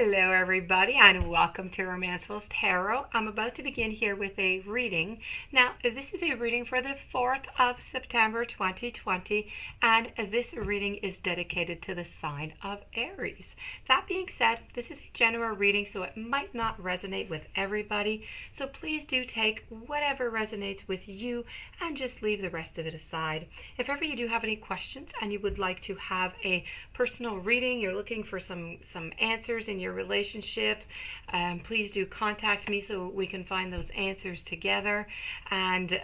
Hello everybody and welcome to Romancefull's Tarot. I'm about to begin here with a reading. Now this is a reading for the 4th of September 2020 and this reading is dedicated to the sign of Aries. That being said, this is a general reading so it might not resonate with everybody, so please do take whatever resonates with you and just leave the rest of it aside. If ever you do have any questions and you would like to have a personal reading, you're looking for some answers in your relationship, please do contact me so we can find those answers together. And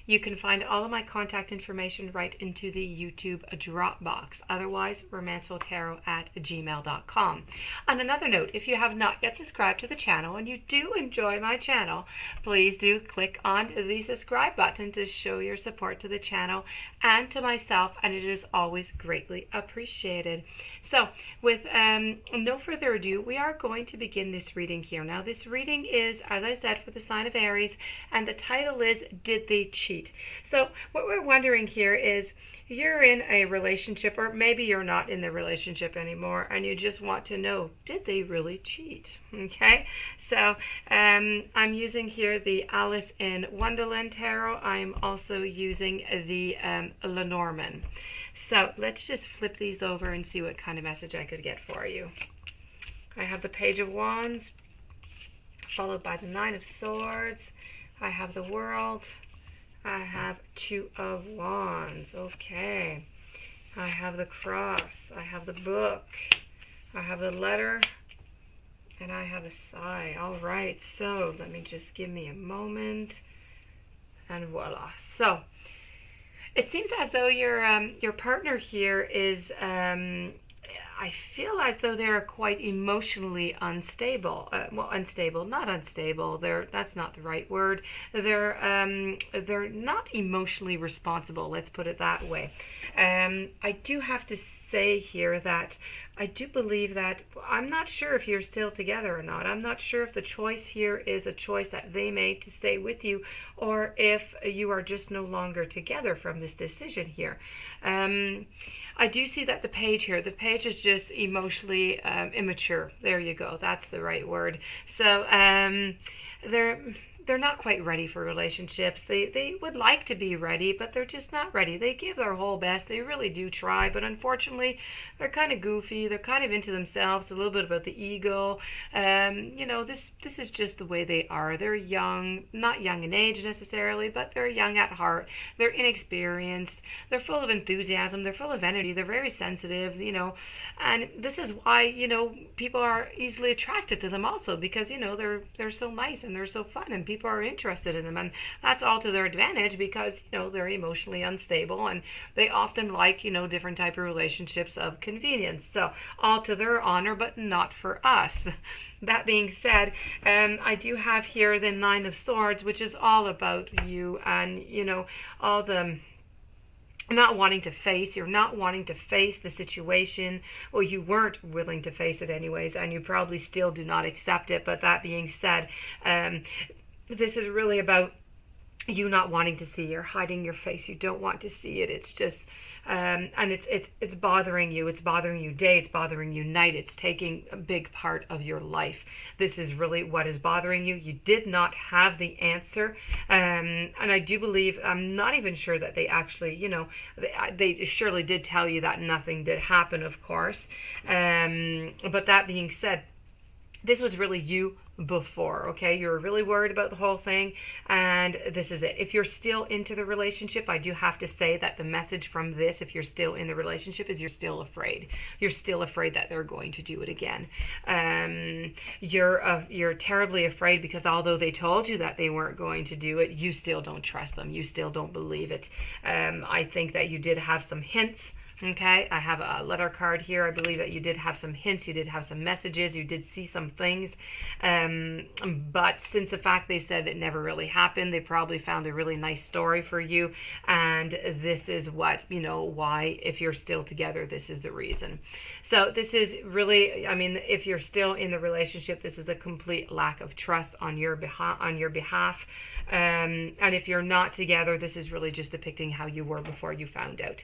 you can find all of my contact information right into the YouTube drop box. Otherwise, romancefulltarot@gmail.com. On another note, if you have not yet subscribed to the channel and you do enjoy my channel, please do click on the subscribe button to show your support to the channel and to myself, and it is always greatly appreciated. So with no further ado, we are going to begin this reading here. Now this reading is, as I said, for the sign of Aries, and the title is Did They Cheat? So what we're wondering here is, you're in a relationship, or maybe you're not in the relationship anymore and you just want to know, did they really cheat? Okay, so I'm using here the Alice in Wonderland Tarot. I'm also using the Lenormand. So let's just flip these over and see what kind of message I could get for you. I have the Page of Wands, followed by the Nine of Swords. I have the World. I have Two of Wands. Okay. I have the Cross. I have the Book. I have the Letter. And I have a Sigh. All right. So let me just give me a moment. And voila. So it seems as though your partner here is, I feel as though they're quite emotionally unstable. Well, unstable, not unstable. That's not the right word. They're not emotionally responsible. Let's put it that way. I do have to say here that I do believe that I'm not sure if you're still together or not. I'm not sure if the choice here is a choice that they made to stay with you, or if you are just no longer together from this decision here. I do see that the page here, the page is just emotionally immature. There you go. That's the right word. So they're not quite ready for relationships. They would like to be ready, but they're just not ready. They give their whole best. They really do try, but unfortunately, they're kind of goofy. They're kind of into themselves, a little bit about the ego. You know, this is just the way they are. They're young, not young in age necessarily, but they're young at heart. They're inexperienced. They're full of enthusiasm. They're full of energy. They're very sensitive, you know, and this is why, you know, people are easily attracted to them also, because, you know, they're so nice and they're so fun and people are interested in them, and that's all to their advantage because, you know, they're emotionally unstable and they often like, you know, different type of relationships of convenience. So all to their honor, but not for us. That being said, I do have here the Nine of Swords, which is all about you and, you know, all the not wanting to face, you're not wanting to face the situation, or you weren't willing to face it anyways, and you probably still do not accept it. But that being said, this is really about you not wanting to see. You're hiding your face. You don't want to see it. It's just, and it's bothering you. It's bothering you day. It's bothering you night. It's taking a big part of your life. This is really what is bothering you. You did not have the answer, and I do believe, I'm not even sure that they actually, you know, they surely did tell you that nothing did happen, of course. But that being said, this was really you before, okay? You were really worried about the whole thing, and this is it. If you're still into the relationship, I do have to say that the message from this, if you're still in the relationship, is you're still afraid. You're still afraid that they're going to do it again. You're terribly afraid because although they told you that they weren't going to do it, you still don't trust them. You still don't believe it. I think that you did have some hints. Okay, I have a letter card here. I believe that you did have some hints, you did have some messages, you did see some things. But since the fact they said it never really happened, they probably found a really nice story for you. And this is what, you know, why, if you're still together, this is the reason. So this is really, I mean, if you're still in the relationship, this is a complete lack of trust on your behalf. And if you're not together, this is really just depicting how you were before you found out.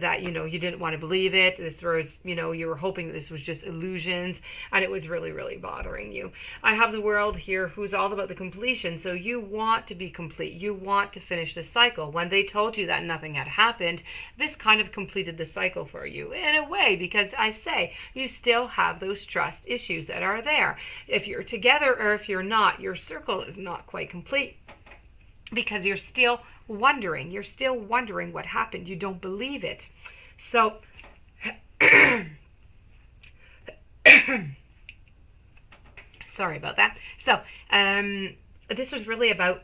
that, you know, you didn't want to believe it. This was, you know, you were hoping that this was just illusions, and it was really, really bothering you. I have the World here, who's all about the completion. So you want to be complete. You want to finish the cycle. When they told you that nothing had happened, this kind of completed the cycle for you in a way, because I say you still have those trust issues that are there. If you're together or if you're not, your circle is not quite complete, because you're still wondering. You're still wondering what happened. You don't believe it. So sorry about that. So this was really about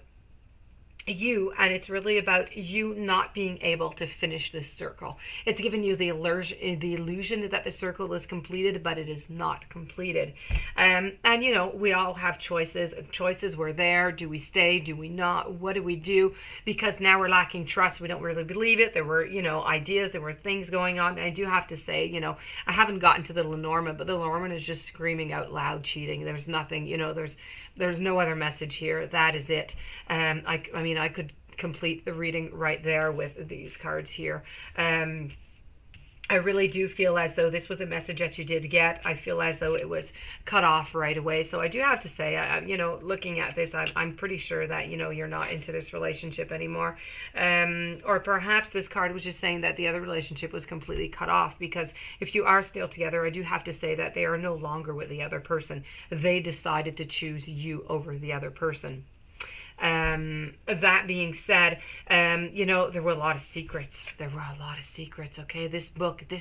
you, and it's really about you not being able to finish this circle. It's given you the illusion that the circle is completed, but it is not completed. And you know, we all have choices. Choices were there. Do we stay? Do we not? What do we do? Because now we're lacking trust. We don't really believe it. There were, you know, ideas. There were things going on. And I do have to say, you know, I haven't gotten to the Lenormand, but the Lenormand is just screaming out loud cheating. There's nothing, you know, there's no other message here. That is it. I mean, I could complete the reading right there with these cards here. I really do feel as though this was a message that you did get. I feel as though it was cut off right away. So I do have to say, you know, looking at this, I'm pretty sure that, you know, you're not into this relationship anymore. Or perhaps this card was just saying that the other relationship was completely cut off, because if you are still together, I do have to say that they are no longer with the other person. They decided to choose you over the other person. That being said, you know, there were a lot of secrets. There were a lot of secrets, okay? This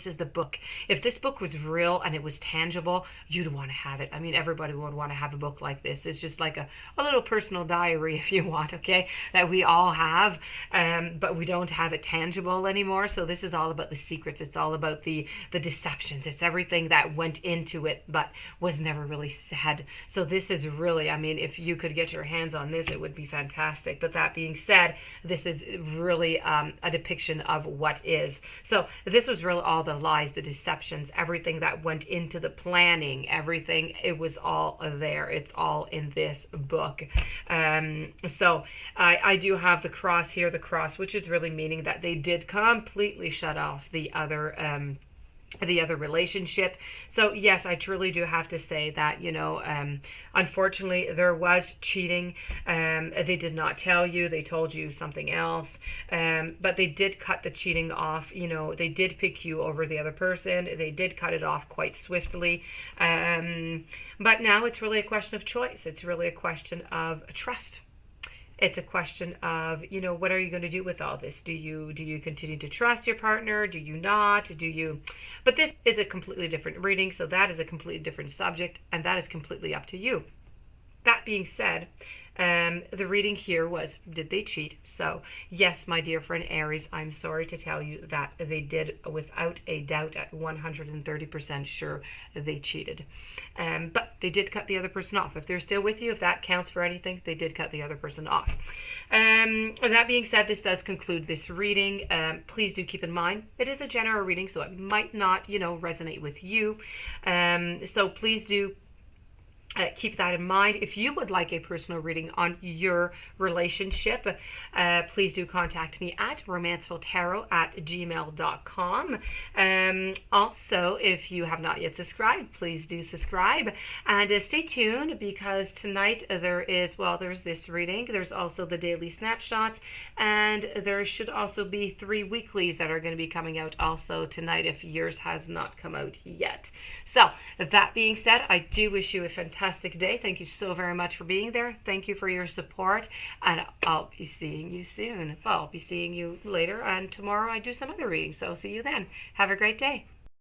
is the book. If this book was real and it was tangible, you'd want to have it. I mean, everybody would want to have a book like this. It's just like a little personal diary, if you want, okay? That we all have, but we don't have it tangible anymore. So this is all about the secrets. It's all about the deceptions. It's everything that went into it, but was never really said. So this is really, I mean, if you could get your hands on this, it would be fantastic. But that being said, this is really a depiction of what is. So this was really all the lies, the deceptions, everything that went into the planning, everything. It was all there. It's all in this book. So I do have the cross here, the cross, which is really meaning that they did completely shut off the other relationship. So yes, I truly do have to say that, you know, unfortunately there was cheating. They did not tell you. They told you something else. But they did cut the cheating off. You know, they did pick you over the other person. They did cut it off quite swiftly. But now it's really a question of choice. It's really a question of trust. It's a question of, you know, what are you going to do with all this? Do you continue to trust your partner? Do you not? But this is a completely different reading, so that is a completely different subject, and that is completely up to you. That being said, the reading here was, did they cheat? So yes, my dear friend Aries, I'm sorry to tell you that they did, without a doubt, at 130% sure they cheated. But they did cut the other person off. If they're still with you, if that counts for anything, they did cut the other person off. That being said, this does conclude this reading. Please do keep in mind, it is a general reading, so it might not, you know, resonate with you. So please do keep that in mind. If you would like a personal reading on your relationship, please do contact me at romancefulltarot@gmail.com. Also, if you have not yet subscribed, please do subscribe, and stay tuned, because tonight there's this reading. There's also the daily snapshots, and there should also be 3 weeklies that are going to be coming out also tonight, if yours has not come out yet. So that being said, I do wish you a fantastic day. Thank you so very much for being there. Thank you for your support, and I'll be seeing you soon. I'll be seeing you later, and tomorrow I do some other readings, so I'll see you then. Have a great day.